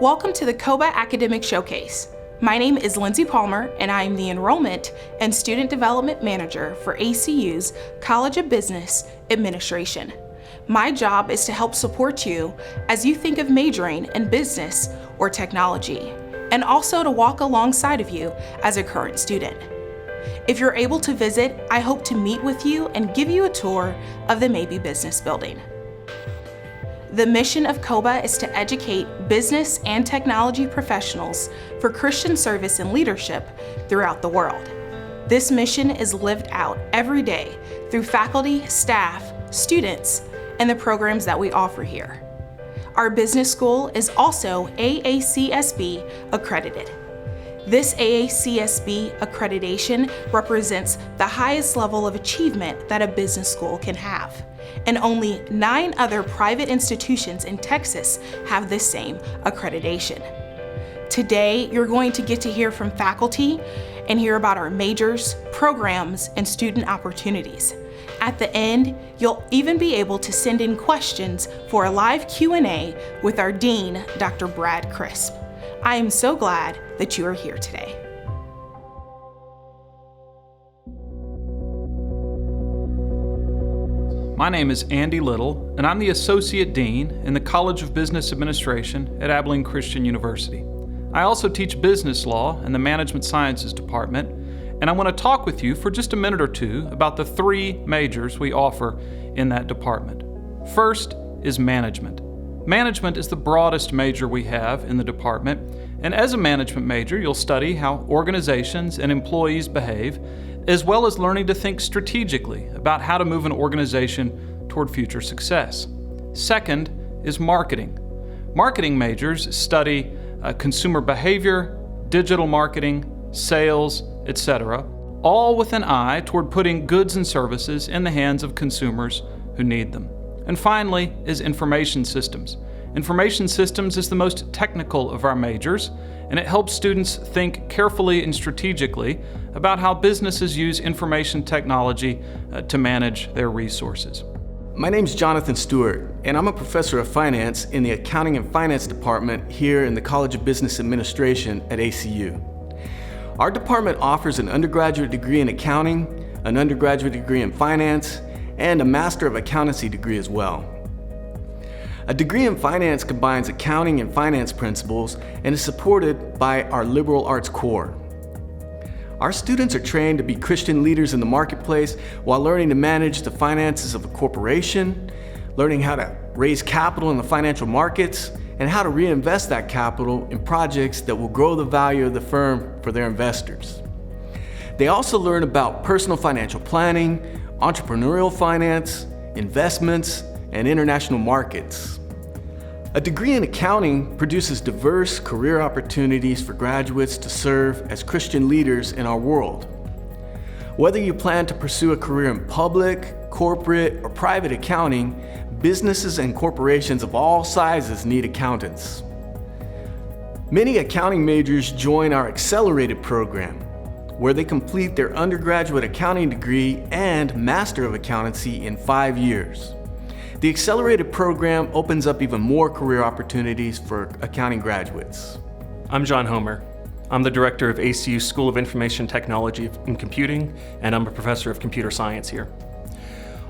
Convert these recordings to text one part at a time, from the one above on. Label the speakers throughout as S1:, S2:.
S1: Welcome to the COBA Academic Showcase. My name is Lindsay Palmer, and I am the Enrollment and Student Development Manager for ACU's College of Business Administration. My job is to help support you as you think of majoring in business or technology, and also to walk alongside of you as a current student. If you're able to visit, I hope to meet with you and give you a tour of the Maybe Business Building. The mission of COBA is to educate business and technology professionals for Christian service and leadership throughout the world. This mission is lived out every day through faculty, staff, students, and the programs that we offer here. Our business school is also AACSB accredited. This AACSB accreditation represents the highest level of achievement that a business school can have, and only 9 other private institutions in Texas have this same accreditation. Today, you're going to get to hear from faculty and hear about our majors, programs, and student opportunities. At the end, you'll even be able to send in questions for a live Q&A with our Dean, Dr. Brad Crisp. I am so glad that you are here today.
S2: My name is Andy Little, and I'm the Associate Dean in the College of Business Administration at Abilene Christian University. I also teach business law in the Management Sciences Department, and I want to talk with you for just a minute or two about the 3 majors we offer in that department. First is management. Management is the broadest major we have in the department, and as a management major, you'll study how organizations and employees behave, as well as learning to think strategically about how to move an organization toward future success. Second is marketing. Marketing majors study consumer behavior, digital marketing, sales, etc., all with an eye toward putting goods and services in the hands of consumers who need them. And finally is information systems. Information systems is the most technical of our majors, and it helps students think carefully and strategically about how businesses use information technology to manage their resources.
S3: My name's Jonathan Stewart, and I'm a professor of finance in the Accounting and Finance Department here in the College of Business Administration at ACU. Our department offers an undergraduate degree in accounting, an undergraduate degree in finance, and a Master of Accountancy degree as well. A degree in finance combines accounting and finance principles and is supported by our liberal arts core. Our students are trained to be Christian leaders in the marketplace while learning to manage the finances of a corporation, learning how to raise capital in the financial markets, and how to reinvest that capital in projects that will grow the value of the firm for their investors. They also learn about personal financial planning, entrepreneurial finance, investments, and international markets. A degree in accounting produces diverse career opportunities for graduates to serve as Christian leaders in our world. Whether you plan to pursue a career in public, corporate, or private accounting, businesses and corporations of all sizes need accountants. Many accounting majors join our accelerated program, where they complete their undergraduate accounting degree and Master of Accountancy in 5 years. The accelerated program opens up even more career opportunities for accounting graduates.
S4: I'm John Homer. I'm the director of ACU School of Information Technology and Computing, and I'm a professor of computer science here.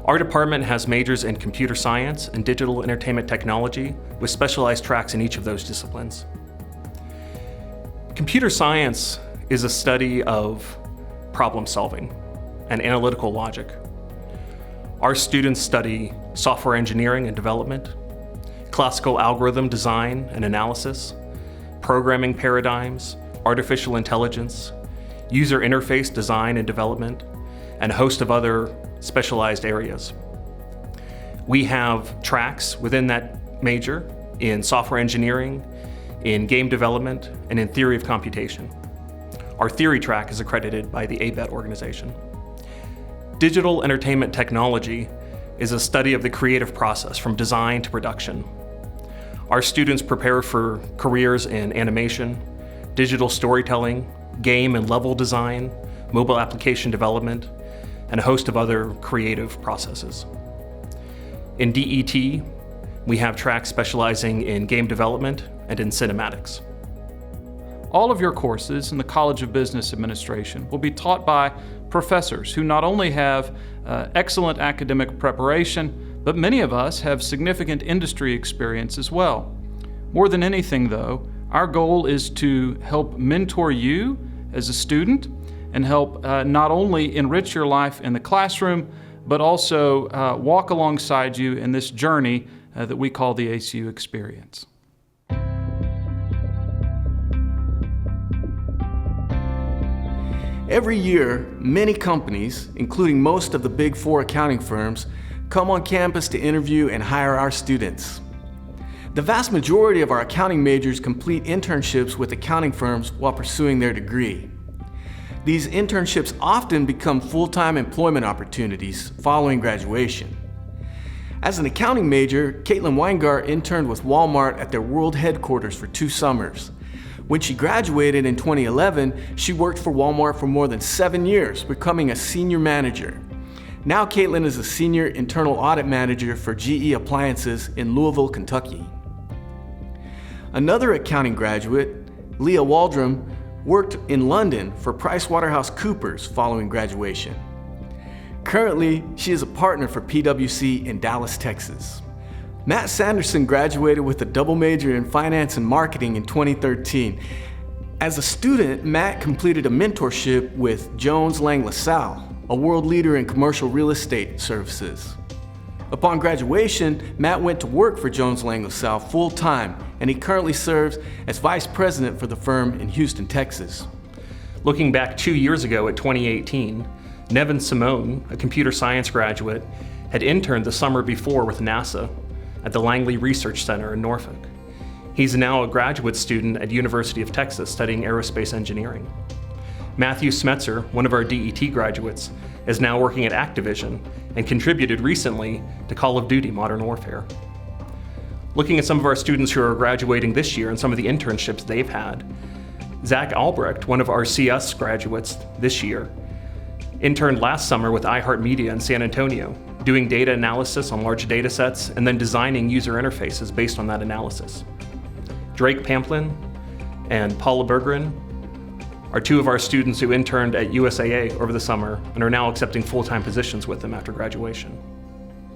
S4: Our department has majors in computer science and digital entertainment technology with specialized tracks in each of those disciplines. Computer science is a study of problem solving and analytical logic. Our students study software engineering and development, classical algorithm design and analysis, programming paradigms, artificial intelligence, user interface design and development, and a host of other specialized areas. We have tracks within that major in software engineering, in game development, and in theory of computation. Our theory track is accredited by the ABET organization. Digital entertainment technology is a study of the creative process from design to production. Our students prepare for careers in animation, digital storytelling, game and level design, mobile application development, and a host of other creative processes. In DET, we have tracks specializing in game development and in cinematics.
S2: All of your courses in the College of Business Administration will be taught by professors who not only have excellent academic preparation, but many of us have significant industry experience as well. More than anything, though, our goal is to help mentor you as a student and help not only enrich your life in the classroom, but also walk alongside you in this journey that we call the ACU experience.
S3: Every year, many companies, including most of the Big Four accounting firms, come on campus to interview and hire our students. The vast majority of our accounting majors complete internships with accounting firms while pursuing their degree. These internships often become full-time employment opportunities following graduation. As an accounting major, Caitlin Weingart interned with Walmart at their world headquarters for 2 summers. When she graduated in 2011, she worked for Walmart for more than 7 years, becoming a senior manager. Now Caitlin is a senior internal audit manager for GE Appliances in Louisville, Kentucky. Another accounting graduate, Leah Waldron, worked in London for PricewaterhouseCoopers following graduation. Currently, she is a partner for PwC in Dallas, Texas. Matt Sanderson graduated with a double major in finance and marketing in 2013. As a student, Matt completed a mentorship with Jones Lang LaSalle, a world leader in commercial real estate services. Upon graduation, Matt went to work for Jones Lang LaSalle full-time, and he currently serves as vice president for the firm in Houston, Texas.
S4: Looking back 2 years ago at 2018, Nevin Simone, a computer science graduate, had interned the summer before with NASA at the Langley Research Center in Norfolk. He's now a graduate student at University of Texas studying aerospace engineering. Matthew Smetzer, one of our DET graduates, is now working at Activision and contributed recently to Call of Duty Modern Warfare. Looking at some of our students who are graduating this year and some of the internships they've had, Zach Albrecht, one of our CS graduates this year, interned last summer with iHeartMedia in San Antonio, doing data analysis on large data sets and then designing user interfaces based on that analysis. Drake Pamplin and Paula Berggren are 2 of our students who interned at USAA over the summer and are now accepting full-time positions with them after graduation.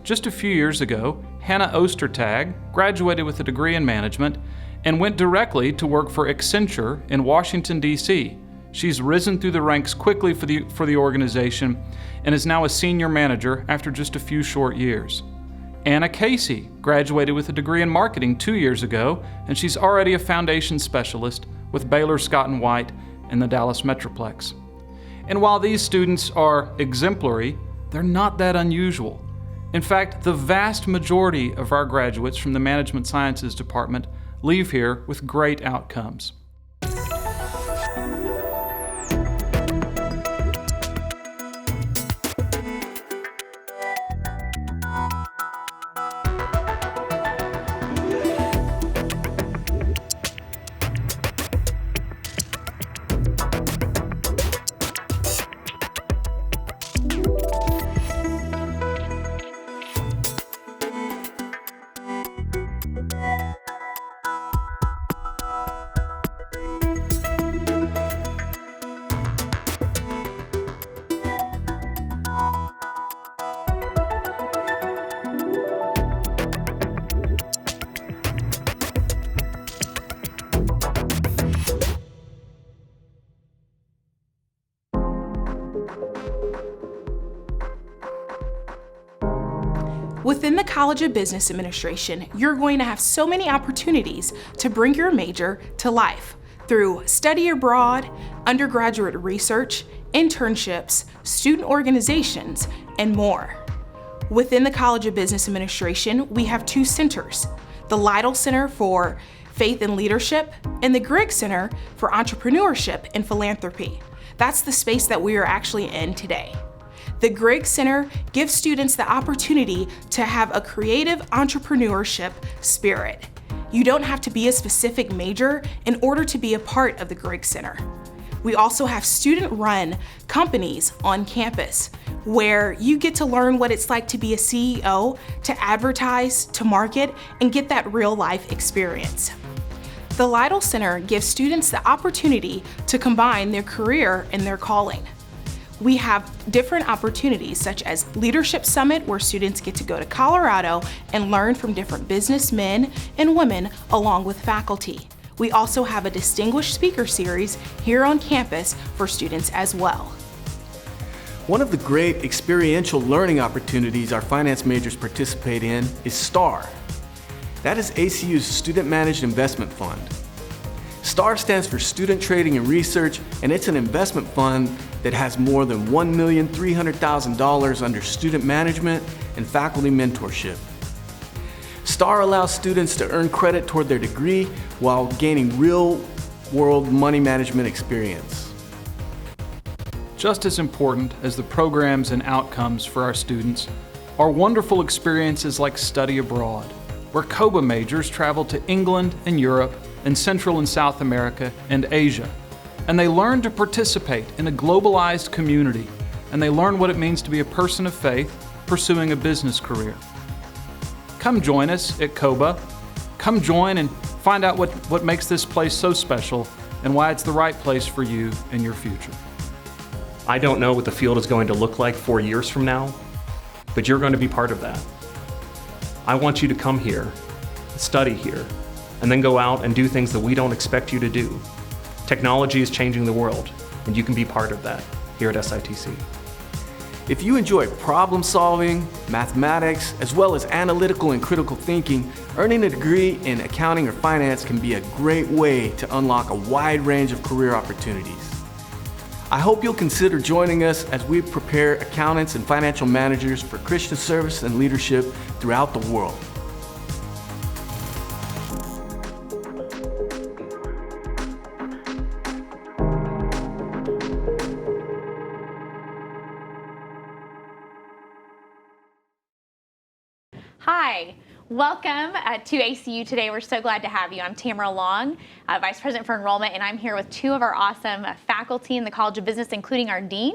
S2: Just a few years ago, Hannah Ostertag graduated with a degree in management and went directly to work for Accenture in Washington, D.C. She's risen through the ranks quickly for the organization and is now a senior manager after just a few short years. Anna Casey graduated with a degree in marketing 2 years ago, and she's already a foundation specialist with Baylor Scott & White in the Dallas Metroplex. And while these students are exemplary, they're not that unusual. In fact, the vast majority of our graduates from the Management Sciences Department leave here with great outcomes.
S1: Within the College of Business Administration, you're going to have so many opportunities to bring your major to life through study abroad, undergraduate research, internships, student organizations, and more. Within the College of Business Administration, we have 2 centers, the Lytle Center for Faith and Leadership and the Griggs Center for Entrepreneurship and Philanthropy. That's the space that we are actually in today. The Griggs Center gives students the opportunity to have a creative entrepreneurship spirit. You don't have to be a specific major in order to be a part of the Griggs Center. We also have student-run companies on campus where you get to learn what it's like to be a CEO, to advertise, to market, and get that real-life experience. The Lytle Center gives students the opportunity to combine their career and their calling. We have different opportunities such as Leadership Summit, where students get to go to Colorado and learn from different businessmen and women along with faculty. We also have a Distinguished Speaker Series here on campus for students as well.
S3: One of the great experiential learning opportunities our finance majors participate in is STAR. That is ACU's Student Managed Investment Fund. STAR stands for Student Trading and Research, and it's an investment fund that has more than $1,300,000 under student management and faculty mentorship. STAR allows students to earn credit toward their degree while gaining real-world money management experience.
S2: Just as important as the programs and outcomes for our students are wonderful experiences like study abroad, where COBA majors travel to England and Europe and Central and South America and Asia. And they learn to participate in a globalized community, and they learn what it means to be a person of faith pursuing a business career. Come join us at COBA. Come join and find out what makes this place so special and why it's the right place for you and your future.
S4: I don't know what the field is going to look like 4 years from now, but you're going to be part of that. I want you to come here, study here, and then go out and do things that we don't expect you to do. Technology is changing the world, and you can be part of that here at SITC.
S3: If you enjoy problem solving, mathematics, as well as analytical and critical thinking, earning a degree in accounting or finance can be a great way to unlock a wide range of career opportunities. I hope you'll consider joining us as we prepare accountants and financial managers for Christian service and leadership throughout the world.
S5: Hi, welcome to ACU today. We're so glad to have you. I'm Tamara Long, Vice President for Enrollment, and I'm here with two of our awesome faculty in the College of Business, including our Dean,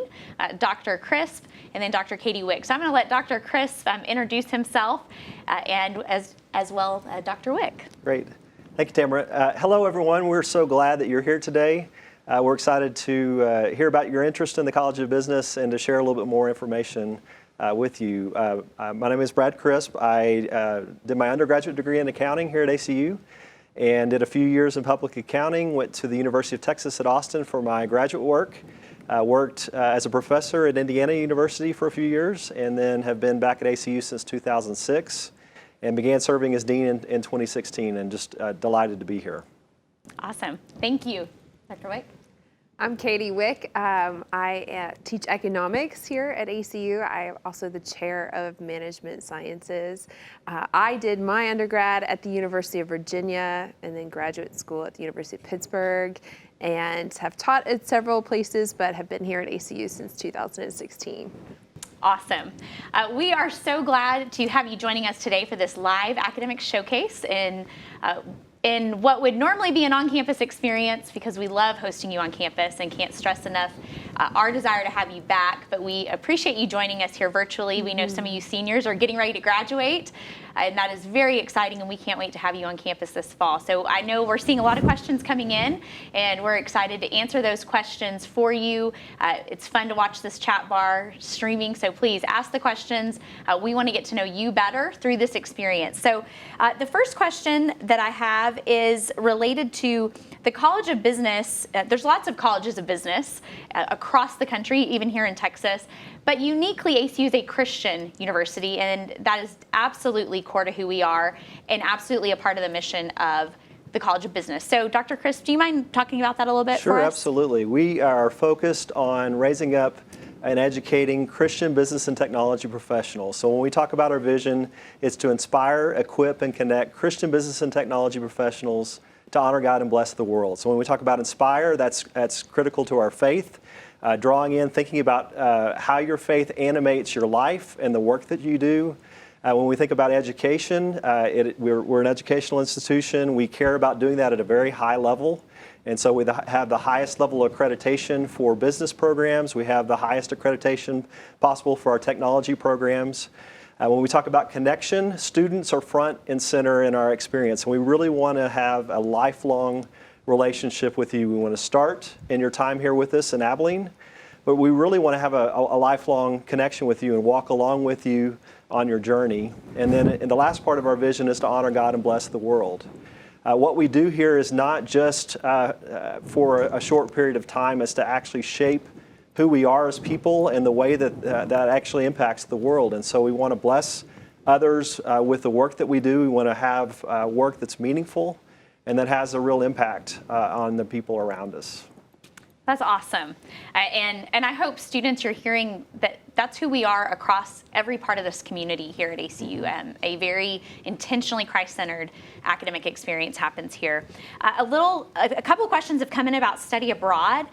S5: Dr. Crisp, and then Dr. Katie Wick. So I'm going to let Dr. Crisp introduce himself, and as well Dr. Wick.
S6: Great. Thank you, Tamara. Hello, everyone. We're so glad that you're here today. We're excited to hear about your interest in the College of Business and to share a little bit more information with you. My name is Brad Crisp. I did my undergraduate degree in accounting here at ACU and did a few years in public accounting, went to the University of Texas at Austin for my graduate work, worked as a professor at Indiana University for a few years, and then have been back at ACU since 2006 and began serving as dean in 2016, and just delighted to be here.
S5: Awesome. Thank you. Dr. Wick?
S7: I'm Katie Wick. I teach economics here at ACU. I'm also the chair of management sciences. I did my undergrad at the University of Virginia and then graduate school at the University of Pittsburgh, and have taught at several places, but have been here at ACU since 2016.
S5: Awesome. We are so glad to have you joining us today for this live academic showcase in what would normally be an on-campus experience, because we love hosting you on campus and can't stress enough our desire to have you back. But we appreciate you joining us here virtually. We know some of you seniors are getting ready to graduate, and that is very exciting, and we can't wait to have you on campus this fall. So I know we're seeing a lot of questions coming in, and we're excited to answer those questions for you. It's fun to watch this chat bar streaming, so please ask the questions. We want to get to know you better through this experience. So the first question that I have is related to the College of Business. There's lots of colleges of business across the country, even here in Texas, but uniquely ACU is a Christian university, and that is absolutely core to who we are and absolutely a part of the mission of the College of Business. So Dr. Crisp, do you mind talking about that a little bit for us?
S6: Sure, absolutely. We are focused on raising up and educating Christian business and technology professionals. So when we talk about our vision, it's to inspire, equip, and connect Christian business and technology professionals to honor God and bless the world. So when we talk about inspire, that's critical to our faith. Drawing in, thinking about how your faith animates your life and the work that you do. When we think about education, we're an educational institution. We care about doing that at a very high level. And so we have the highest level of accreditation for business programs. We have the highest accreditation possible for our technology programs. When we talk about connection, students are front and center in our experience, and we really want to have a lifelong relationship with you. We want to start in your time here with us in Abilene, but we really want to have a lifelong connection with you and walk along with you on your journey. And then in the last part of our vision is to honor God and bless the world. What we do here is not just for a short period of time, is to actually shape who we are as people and the way that that actually impacts the world. And so we want to bless others with the work that we do. We want to have work that's meaningful and that has a real impact on the people around us.
S5: That's awesome. And I hope students, you're hearing that that's who we are across every part of this community here at ACU. A very intentionally Christ-centered academic experience happens here. A couple of questions have come in about study abroad,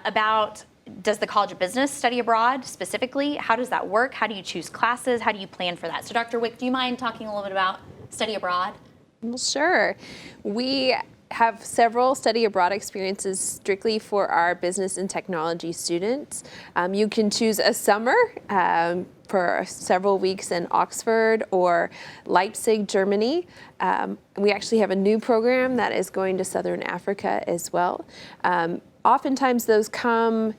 S5: about does the College of Business study abroad specifically? How does that work? How do you choose classes? How do you plan for that? So Dr. Wick, do you mind talking a little bit about study abroad?
S7: Well, sure. We have several study abroad experiences strictly for our business and technology students. You can choose a summer for several weeks in Oxford or Leipzig, Germany. We actually have a new program that is going to Southern Africa as well. Oftentimes those come,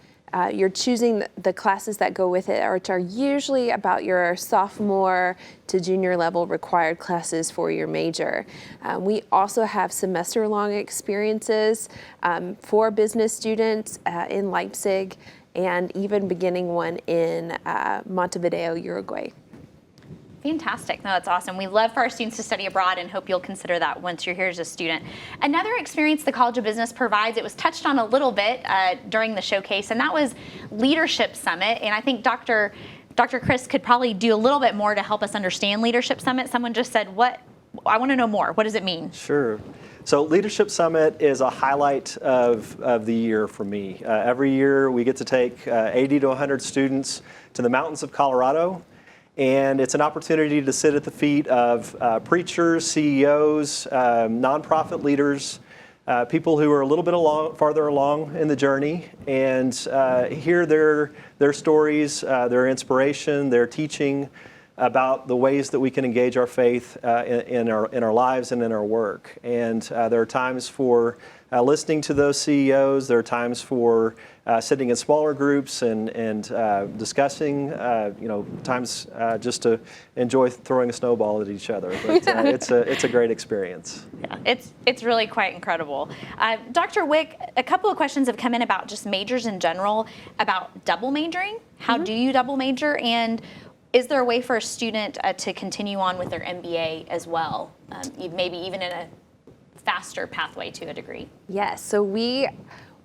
S7: you're choosing the classes that go with it, which are usually about your sophomore to junior level required classes for your major. We also have semester-long experiences for business students in Leipzig, and even beginning one in Montevideo, Uruguay.
S5: Fantastic. No, that's awesome. We love for our students to study abroad and hope you'll consider that once you're here as a student. Another experience the College of Business provides, it was touched on a little bit during the showcase, and that was Leadership Summit. And I think Dr. Chris could probably do a little bit more to help us understand Leadership Summit. Someone just said, I want to know more. What does it mean?
S6: Sure. So Leadership Summit is a highlight of the year for me. Every year we get to take 80 to 100 students to the mountains of Colorado. And it's an opportunity to sit at the feet of preachers, CEOs, nonprofit leaders, people who are a little bit farther along in the journey, and hear their stories, their inspiration, their teaching about the ways that we can engage our faith in our lives and in our work. And there are times for listening to those CEOs. There are times for sitting in smaller groups and discussing, times just to enjoy throwing a snowball at each other. But it's a great experience.
S5: Yeah, it's really quite incredible. Dr. Wick, a couple of questions have come in about just majors in general, about double majoring. How do you double major? And is there a way for a student to continue on with their MBA as well, maybe even in a faster pathway to a degree?
S7: Yes, so we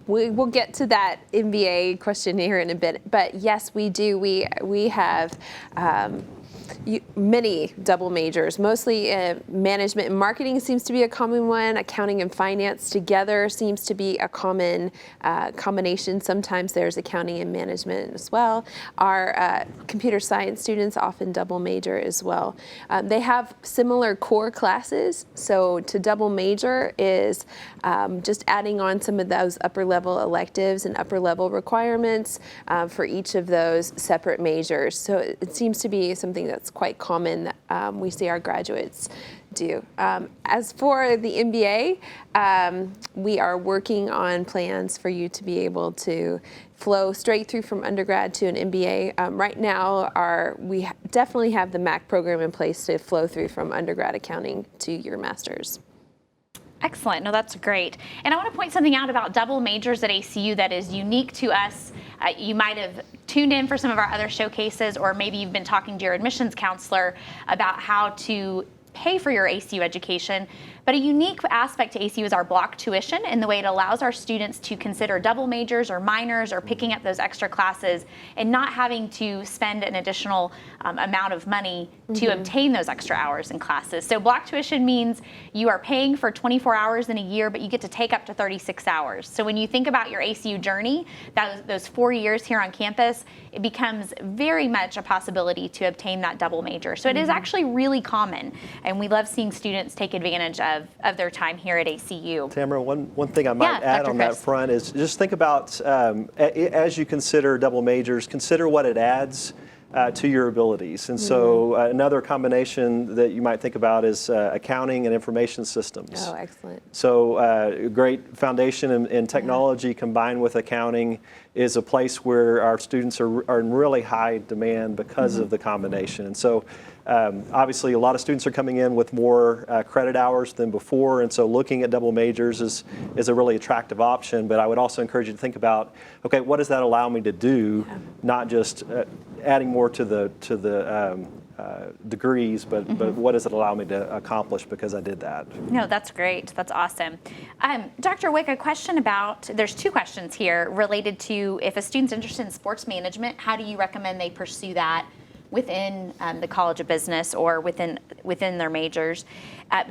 S7: will get to that MBA question here in a bit, but yes, we do. We have many double majors, mostly management and marketing seems to be a common one. Accounting and finance together seems to be a common combination. Sometimes there's accounting and management as well. Our computer science students often double major as well. They have similar core classes, so to double major is just adding on some of those upper level electives and upper level requirements for each of those separate majors. So it seems to be something that's quite common that we see our graduates do. As for the MBA, we are working on plans for you to be able to flow straight through from undergrad to an MBA. Right now, we definitely have the MAC program in place to flow through from undergrad accounting to your master's.
S5: Excellent. No, that's great. And I want to point something out about double majors at ACU that is unique to us. You might have tuned in for some of our other showcases, or maybe you've been talking to your admissions counselor about how to pay for your ACU education. But a unique aspect to ACU is our block tuition and the way it allows our students to consider double majors or minors or picking up those extra classes and not having to spend an additional amount of money to obtain those extra hours in classes. So block tuition means you are paying for 24 hours in a year, but you get to take up to 36 hours. So when you think about your ACU journey, those 4 years here on campus, it becomes very much a possibility to obtain that double major. So it is actually really common, and we love seeing students take advantage of their time here at ACU.
S6: Tamara, one thing I might add
S5: Dr.
S6: on
S5: Chris.
S6: that front is just think about, as you consider double majors, consider what it adds to your abilities. And so another combination that you might think about is accounting and information systems.
S7: Oh, excellent.
S6: So great foundation in technology combined with accounting is a place where our students are in really high demand because of the combination. And so obviously a lot of students are coming in with more credit hours than before, and so looking at double majors is a really attractive option. But I would also encourage you to think about, okay, what does that allow me to do? Not just adding more to the degrees, but what does it allow me to accomplish because I did that?
S5: No, that's great. That's awesome. Dr. Wick, a question there's two questions here related to if a student's interested in sports management, how do you recommend they pursue that within the College of Business or within their majors,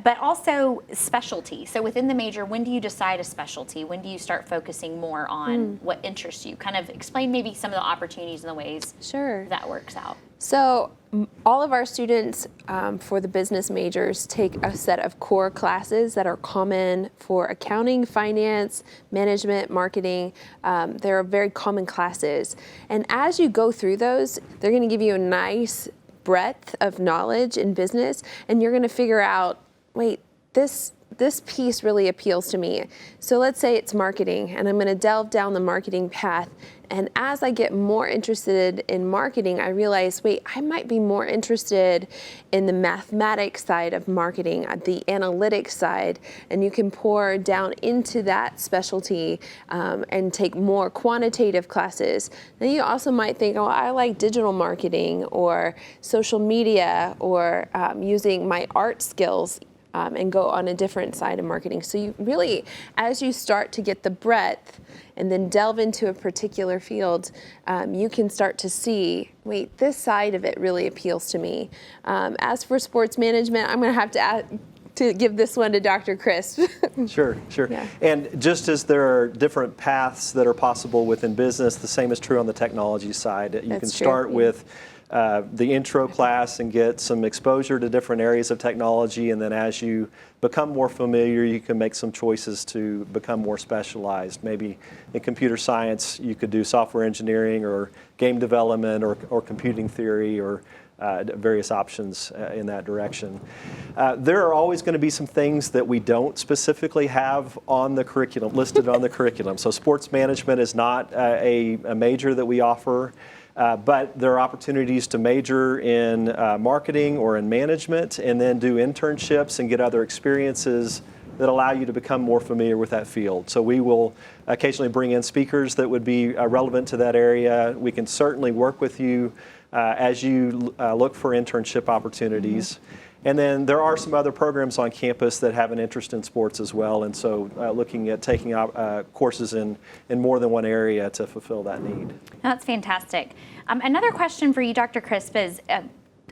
S5: but also specialty. So within the major, when do you decide a specialty? When do you start focusing more on what interests you? Kind of explain maybe some of the opportunities and the ways that works out.
S7: So all of our students for the business majors take a set of core classes that are common for accounting, finance, management, marketing. They're very common classes. And as you go through those, they're going to give you a nice breadth of knowledge in business, and you're going to figure out, wait, this piece really appeals to me. So let's say it's marketing, and I'm going to delve down the marketing path. And as I get more interested in marketing, I realize, wait, I might be more interested in the mathematics side of marketing, the analytics side, and you can pour down into that specialty and take more quantitative classes. Then you also might think, oh, I like digital marketing or social media or using my art skills. And go on a different side of marketing. So you really, as you start to get the breadth and then delve into a particular field, you can start to see, wait, this side of it really appeals to me. As for sports management, I'm going to have to give this one to Dr. Chris.
S6: Sure.
S7: Yeah.
S6: And just as there are different paths that are possible within business, the same is true on the technology side. You can start with the intro class and get some exposure to different areas of technology, and then as you become more familiar, you can make some choices to become more specialized. Maybe in computer science, you could do software engineering or game development or computing theory or various options in that direction. There are always going to be some things that we don't specifically have on the curriculum, listed on the curriculum. So sports management is not a major that we offer. But there are opportunities to major in marketing or in management and then do internships and get other experiences that allow you to become more familiar with that field. So we will occasionally bring in speakers that would be relevant to that area. We can certainly work with you as you look for internship opportunities. And then there are some other programs on campus that have an interest in sports as well, and so looking at taking courses in more than one area to fulfill that need.
S5: That's fantastic. Another question for you, Dr. Crisp, is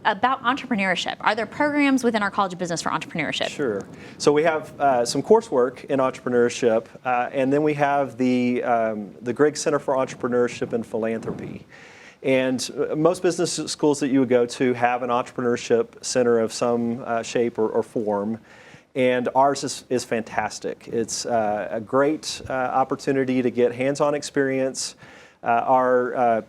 S5: about entrepreneurship. Are there programs within our College of Business for entrepreneurship?
S6: Sure. So we have some coursework in entrepreneurship, and then we have the Griggs Center for Entrepreneurship and Philanthropy. And most business schools that you would go to have an entrepreneurship center of some shape or form, and ours is fantastic. It's a great opportunity to get hands-on experience. Our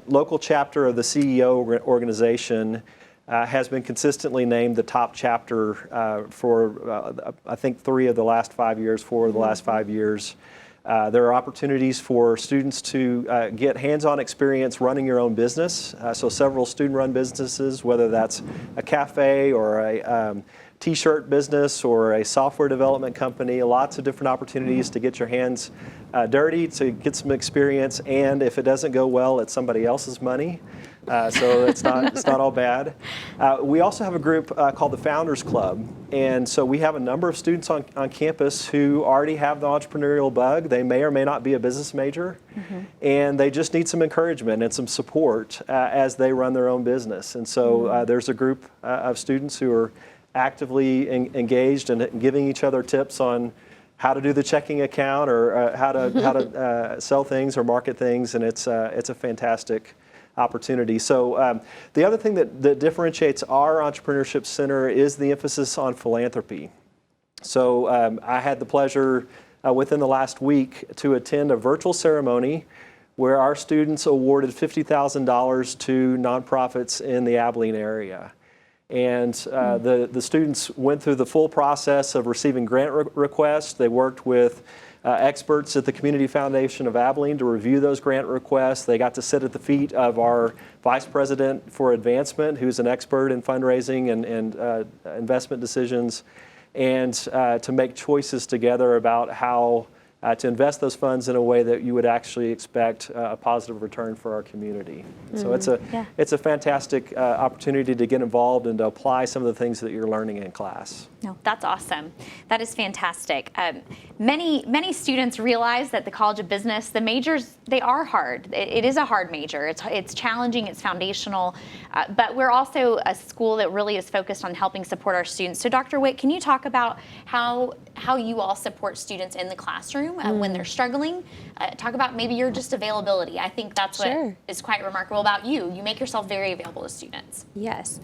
S6: local chapter of the CEO organization has been consistently named the top chapter for, I think, 4 of the last 5 years. There are opportunities for students to get hands-on experience running your own business. So several student-run businesses, whether that's a cafe or a t-shirt business or a software development company, lots of different opportunities to get your hands dirty, to get some experience, and if it doesn't go well, it's somebody else's money. So it's not all bad. We also have a group called the Founders Club, and so we have a number of students on campus who already have the entrepreneurial bug. They may or may not be a business major, and they just need some encouragement and some support as they run their own business. And so there's a group of students who are actively engaged and giving each other tips on how to do the checking account or how to sell things or market things, and it's a fantastic opportunity. So the other thing that differentiates our Entrepreneurship Center is the emphasis on philanthropy. So I had the pleasure within the last week to attend a virtual ceremony where our students awarded $50,000 to nonprofits in the Abilene area. And the students went through the full process of receiving grant requests. They worked with experts at the Community Foundation of Abilene to review those grant requests. They got to sit at the feet of our Vice President for Advancement, who's an expert in fundraising and investment decisions, and to make choices together about how to invest those funds in a way that you would actually expect a positive return for our community. So it's a fantastic opportunity to get involved and to apply some of the things that you're learning in class.
S5: No, that's awesome. That is fantastic. Many students realize that the College of Business, the majors, they are hard. It is a hard major. It's challenging, it's foundational, but we're also a school that really is focused on helping support our students. So Dr. Wick, can you talk about how you all support students in the classroom when they're struggling? Talk about maybe your just availability. I think that's what is quite remarkable about you. You make yourself very available to students.
S7: Yes.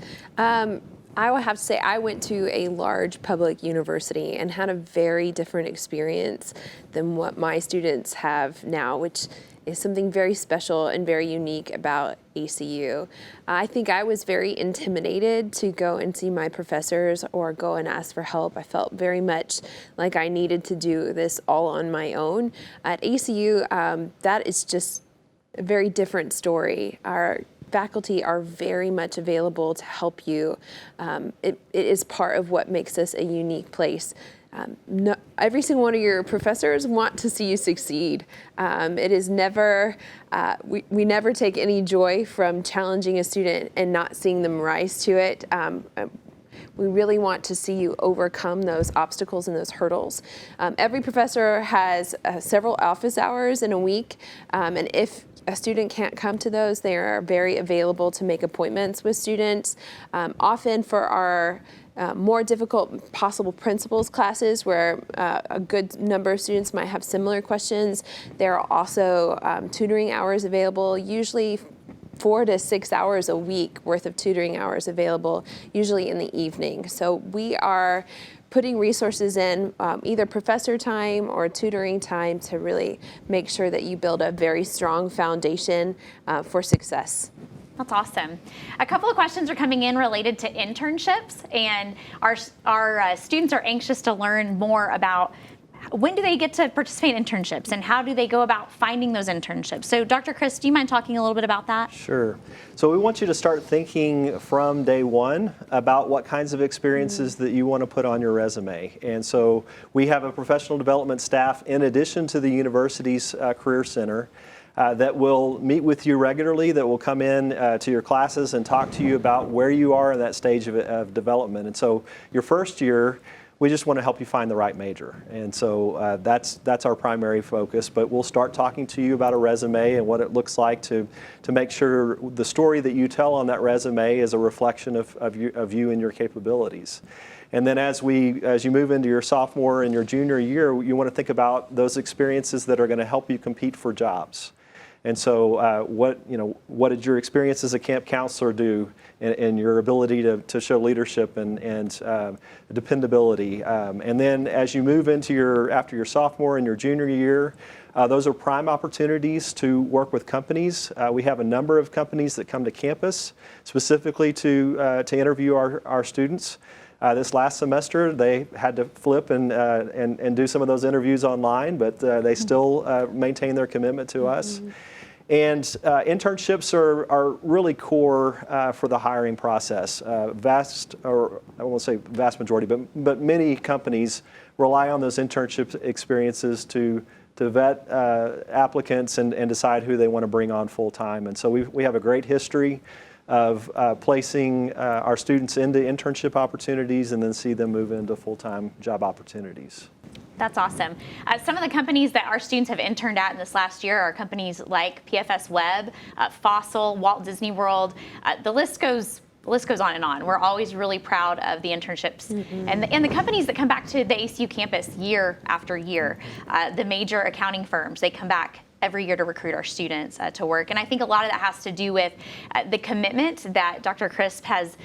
S7: I would have to say I went to a large public university and had a very different experience than what my students have now, which is something very special and very unique about ACU. I think I was very intimidated to go and see my professors or go and ask for help. I felt very much like I needed to do this all on my own. At ACU, that is just a very different story. Our faculty are very much available to help you. It is part of what makes us a unique place. Every single one of your professors want to see you succeed. It is never, we never take any joy from challenging a student and not seeing them rise to it. We really want to see you overcome those obstacles and those hurdles. Every professor has several office hours in a week, and if a student can't come to those, they are very available to make appointments with students. Often for our more difficult possible principles classes where a good number of students might have similar questions, there are also tutoring hours available, usually 4 to 6 hours a week worth of tutoring hours available, usually in the evening. So we are putting resources in, either professor time or tutoring time, to really make sure that you build a very strong foundation for success.
S5: That's awesome. A couple of questions are coming in related to internships, and our students are anxious to learn more about when do they get to participate in internships and how do they go about finding those internships. So Dr. Chris, do you mind talking a little bit about that?
S6: Sure. So we want you to start thinking from day one about what kinds of experiences that you want to put on your resume. And so we have a professional development staff in addition to the university's Career Center that will meet with you regularly, that will come in to your classes and talk to you about where you are in that stage of development. And so your first year, we just want to help you find the right major. And so that's our primary focus, but we'll start talking to you about a resume and what it looks like to make sure the story that you tell on that resume is a reflection of you and your capabilities. And then as you move into your sophomore and your junior year, you want to think about those experiences that are going to help you compete for jobs. And so what did your experience as a camp counselor do in your ability to show leadership and dependability? And then as you move into after your sophomore and your junior year, those are prime opportunities to work with companies. We have a number of companies that come to campus specifically to interview our students. This last semester, they had to flip and do some of those interviews online, but they still maintain their commitment to us. And internships are really core for the hiring process. I won't say vast majority, but many companies rely on those internship experiences to vet applicants and decide who they want to bring on full time. And so we have a great history of placing our students into internship opportunities and then see them move into full-time job opportunities.
S5: That's awesome. Some of the companies that our students have interned at in this last year are companies like PFS Web, Fossil, Walt Disney World. The list goes on and on. We're always really proud of the internships and the companies that come back to the ACU campus year after year. The major accounting firms, they come back every year to recruit our students to work. And I think a lot of that has to do with the commitment that Dr. Crisp has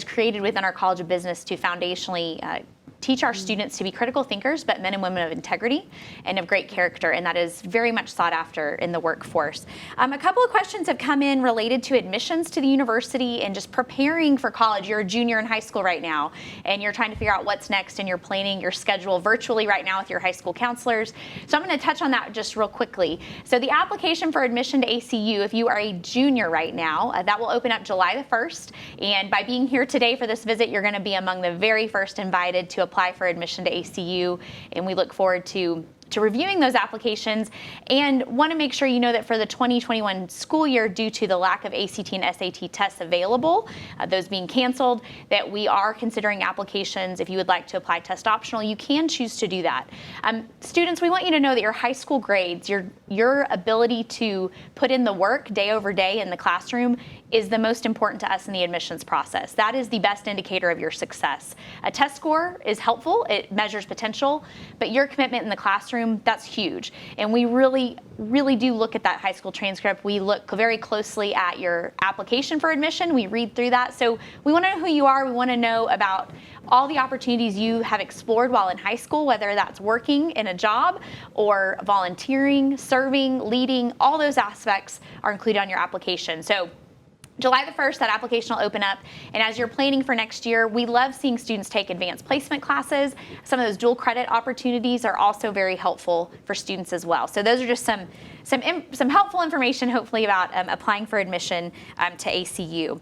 S5: created within our College of Business to foundationally teach our students to be critical thinkers, but men and women of integrity and of great character, and that is very much sought after in the workforce. A couple of questions have come in related to admissions to the university and just preparing for college. You're a junior in high school right now, and you're trying to figure out what's next, and you're planning your schedule virtually right now with your high school counselors. So I'm going to touch on that just real quickly. So the application for admission to ACU, if you are a junior right now, that will open up July the 1st, and by being here today for this visit, you're going to be among the very first invited to apply for admission to ACU, and we look forward to reviewing those applications, and want to make sure you know that for the 2021 school year, due to the lack of ACT and SAT tests available, those being canceled, that we are considering applications. If you would like to apply test optional, you can choose to do that. Students, we want you to know that your high school grades, your ability to put in the work day over day in the classroom is the most important to us in the admissions process. That is the best indicator of your success. A test score is helpful, it measures potential, but your commitment in the classroom, that's huge. And we really do look at that high school transcript. We look very closely at your application for admission. We read through that. So we want to know who you are. We want to know about all the opportunities you have explored while in high school, whether that's working in a job or volunteering, serving, leading. All those aspects are included on your application. So July the 1st, that application will open up, and as you're planning for next year, we love seeing students take advanced placement classes. Some of those dual credit opportunities are also very helpful for students as well. So those are just some helpful information, hopefully, about applying for admission to ACU.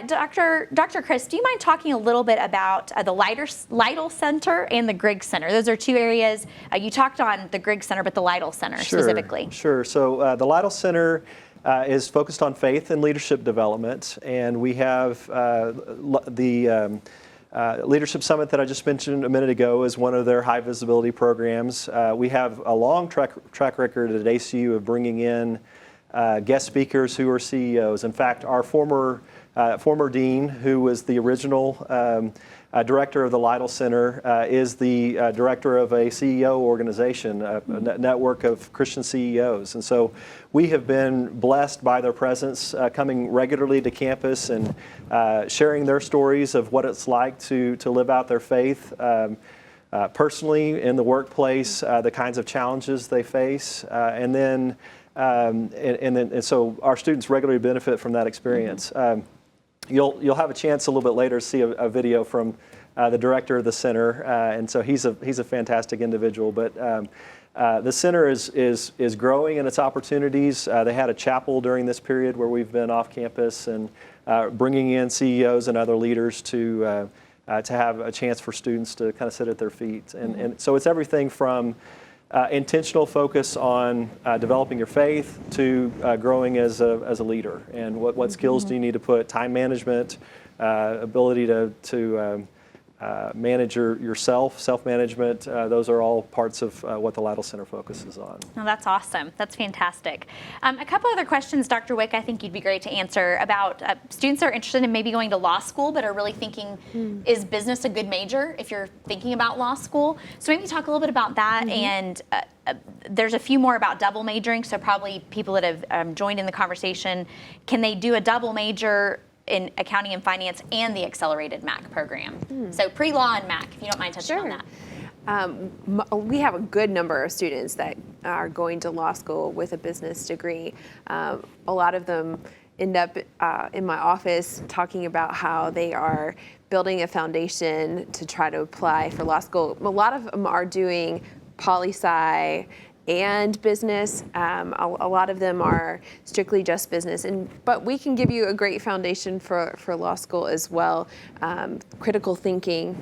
S5: Dr. Chris, do you mind talking a little bit about the Lytle Center and the Griggs Center? Those are two areas. You talked on the Griggs Center, but the Lytle Center specifically.
S6: Sure. So the Lytle Center is focused on faith and leadership development, and we have the Leadership Summit that I just mentioned a minute ago is one of their high visibility programs. We have a long track record at ACU of bringing in guest speakers who are CEOs. In fact, our former dean, who was the original director of the Lytle Center, is the director of a CEO organization, a network of Christian CEOs. And so we have been blessed by their presence, coming regularly to campus and sharing their stories of what it's like to live out their faith personally in the workplace, the kinds of challenges they face, and so our students regularly benefit from that experience. You'll have a chance a little bit later to see a video from the director of the center, and so he's a fantastic individual. But the center is growing in its opportunities. They had a chapel during this period where we've been off campus and bringing in CEOs and other leaders to have a chance for students to kind of sit at their feet. And so it's everything from intentional focus on developing your faith to growing as a leader, and what skills do you need to put, time management, ability to manage self-management. Those are all parts of what the Lytle Center focuses on.
S5: Oh, that's awesome. That's fantastic. A couple other questions, Dr. Wick, I think you'd be great to answer about students that are interested in maybe going to law school but are really thinking, is business a good major if you're thinking about law school? So maybe talk a little bit about that, and there's a few more about double majoring, so probably people that have joined in the conversation, can they do a double major in accounting and finance and the accelerated MAC program? So pre-law and MAC, if you don't mind touching on that.
S7: We have a good number of students that are going to law school with a business degree. A lot of them end up in my office talking about how they are building a foundation to try to apply for law school. A lot of them are doing poli-sci and business. A lot of them are strictly just business, but we can give you a great foundation for law school as well. Critical thinking,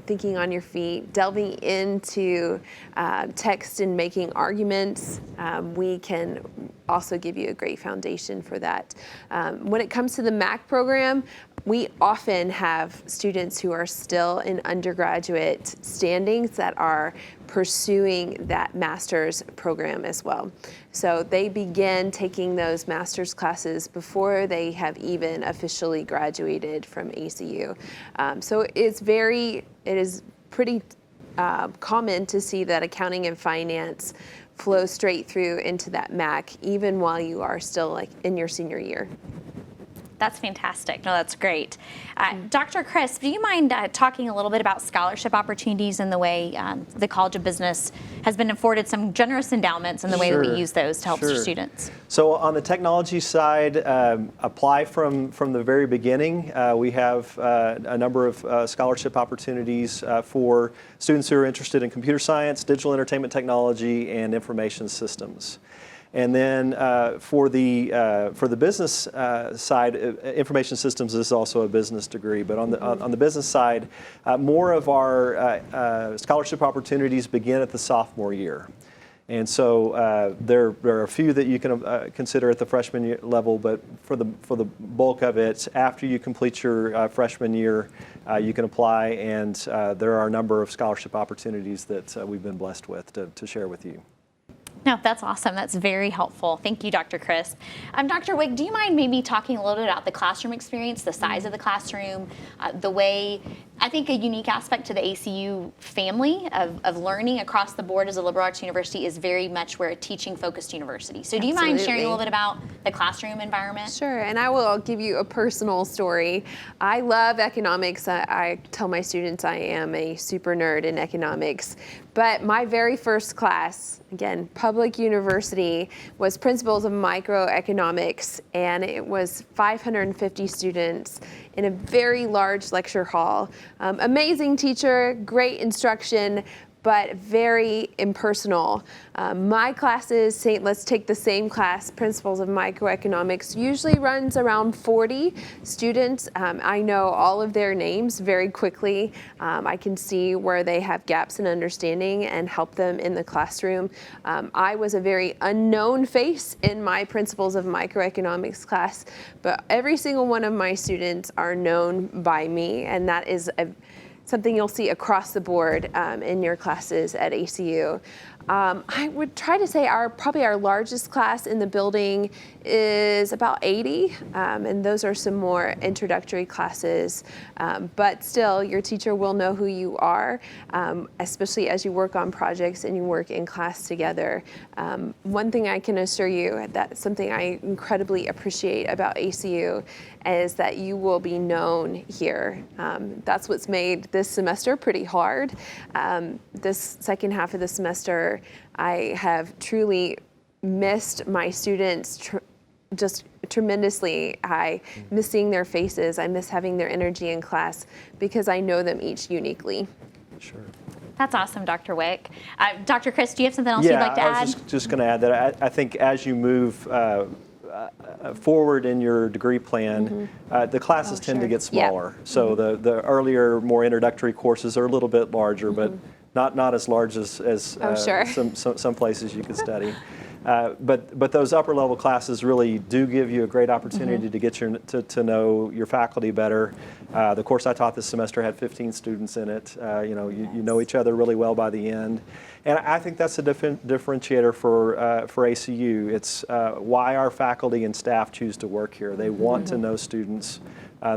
S7: thinking on your feet, delving into text and making arguments. We can also give you a great foundation for that. When it comes to the MAC program, we often have students who are still in undergraduate standings that are pursuing that master's program as well. So they begin taking those master's classes before they have even officially graduated from ACU. So it is pretty common to see that accounting and finance flow straight through into that MAC, even while you are still like in your senior year.
S5: That's fantastic. No, that's great. Dr. Chris, do you mind talking a little bit about scholarship opportunities and the way the College of Business has been afforded some generous endowments and the way that we use those to help students?
S6: So on the technology side, apply from the very beginning. We have a number of scholarship opportunities for students who are interested in computer science, digital entertainment technology, and information systems. And then for the business side, information systems is also a business degree. But on the business side, more of our scholarship opportunities begin at the sophomore year. And so there are a few that you can consider at the freshman year level, but for the bulk of it, after you complete your freshman year, you can apply, and there are a number of scholarship opportunities that we've been blessed with to share with you.
S5: No, that's awesome. That's very helpful. Thank you, Dr. Chris. Dr. Wick, do you mind maybe talking a little bit about the classroom experience, the size of the classroom, the way, I think a unique aspect to the ACU family of learning across the board as a liberal arts university is very much we're a teaching-focused university. So do you mind sharing a little bit about the classroom environment?
S7: Sure, and I will give you a personal story. I love economics. I tell my students I am a super nerd in economics. But my very first class, again, public university, was Principles of Microeconomics, and it was 550 students in a very large lecture hall. Amazing teacher, great instruction, but very impersonal. My classes, let's take the same class, Principles of Microeconomics, usually runs around 40 students. I know all of their names very quickly. I can see where they have gaps in understanding and help them in the classroom. I was a very unknown face in my Principles of Microeconomics class, but every single one of my students are known by me, and that is something you'll see across the board in your classes at ACU. I would try to say probably our largest class in the building is about 80, and those are some more introductory classes. But still, your teacher will know who you are, especially as you work on projects and you work in class together. One thing I can assure you, that's something I incredibly appreciate about ACU, is that you will be known here. That's what's made this semester pretty hard. This second half of the semester, I have truly missed my students just tremendously. I miss seeing their faces. I miss having their energy in class because I know them each uniquely.
S6: Sure.
S5: That's awesome, Dr. Wick. Dr. Chris, do you have something else you'd like to add?
S6: I was just going to add that I think as you move forward in your degree plan, the classes tend to get smaller. So the earlier, more introductory courses are a little bit larger, but not as large as some places you could study. But those upper level classes really do give you a great opportunity to get to know your faculty better. The course I taught this semester had 15 students in it. You know each other really well by the end. And I think that's a differentiator for ACU. It's why our faculty and staff choose to work here. They want to know students.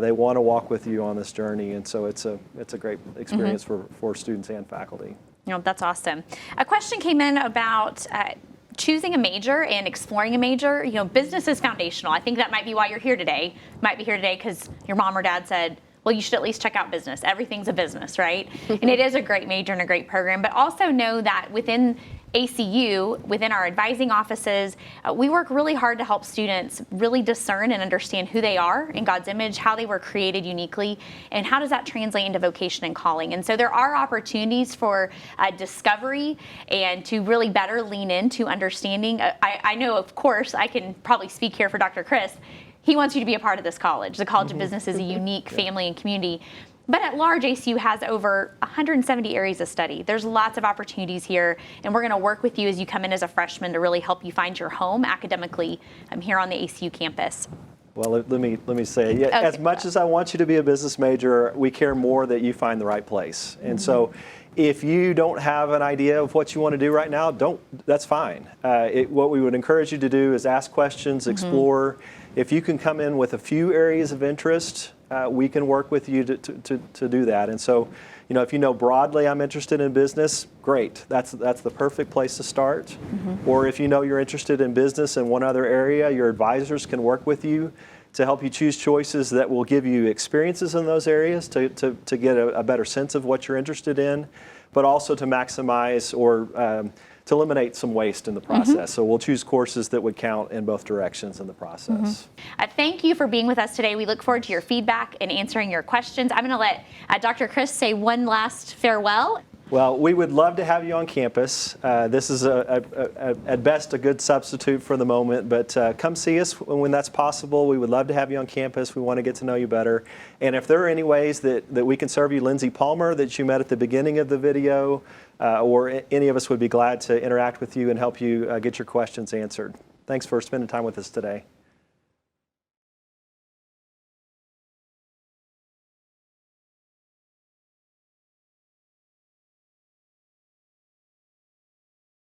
S6: They want to walk with you on this journey, and so it's a great experience for students and faculty.
S5: You know, that's awesome. A question came in about choosing a major and exploring a major. You know, business is foundational. I think that might be why you're here today. You might be here today because your mom or dad said, well, you should at least check out business. Everything's a business, right? And it is a great major and a great program, but also know that within ACU, within our advising offices, we work really hard to help students really discern and understand who they are in God's image, how they were created uniquely, and how does that translate into vocation and calling. And so there are opportunities for discovery and to really better lean into understanding. I know, of course, I can probably speak here for Dr. Chris. He wants you to be a part of this college. The College of Business is a unique family and community. But at large, ACU has over 170 areas of study. There's lots of opportunities here, and we're going to work with you as you come in as a freshman to really help you find your home academically here on the ACU campus.
S6: Well, let me say, as much as I want you to be a business major, we care more that you find the right place. And so if you don't have an idea of what you want to do right now, that's fine. What we would encourage you to do is ask questions, explore. If you can come in with a few areas of interest, we can work with you to do that. And so, if you know broadly I'm interested in business, great. That's the perfect place to start. Or if you know you're interested in business in one other area, your advisors can work with you to help you choose choices that will give you experiences in those areas to get a better sense of what you're interested in, but also to maximize or to eliminate some waste in the process. So we'll choose courses that would count in both directions in the process.
S5: Thank you for being with us today. We look forward to your feedback and answering your questions. I'm going to let Dr. Chris say one last farewell.
S6: Well, we would love to have you on campus. This is at best a good substitute for the moment, but come see us when that's possible. We would love to have you on campus. We want to get to know you better. And if there are any ways that we can serve you, Lindsay Palmer, that you met at the beginning of the video, or any of us would be glad to interact with you and help you get your questions answered. Thanks for spending time with us today.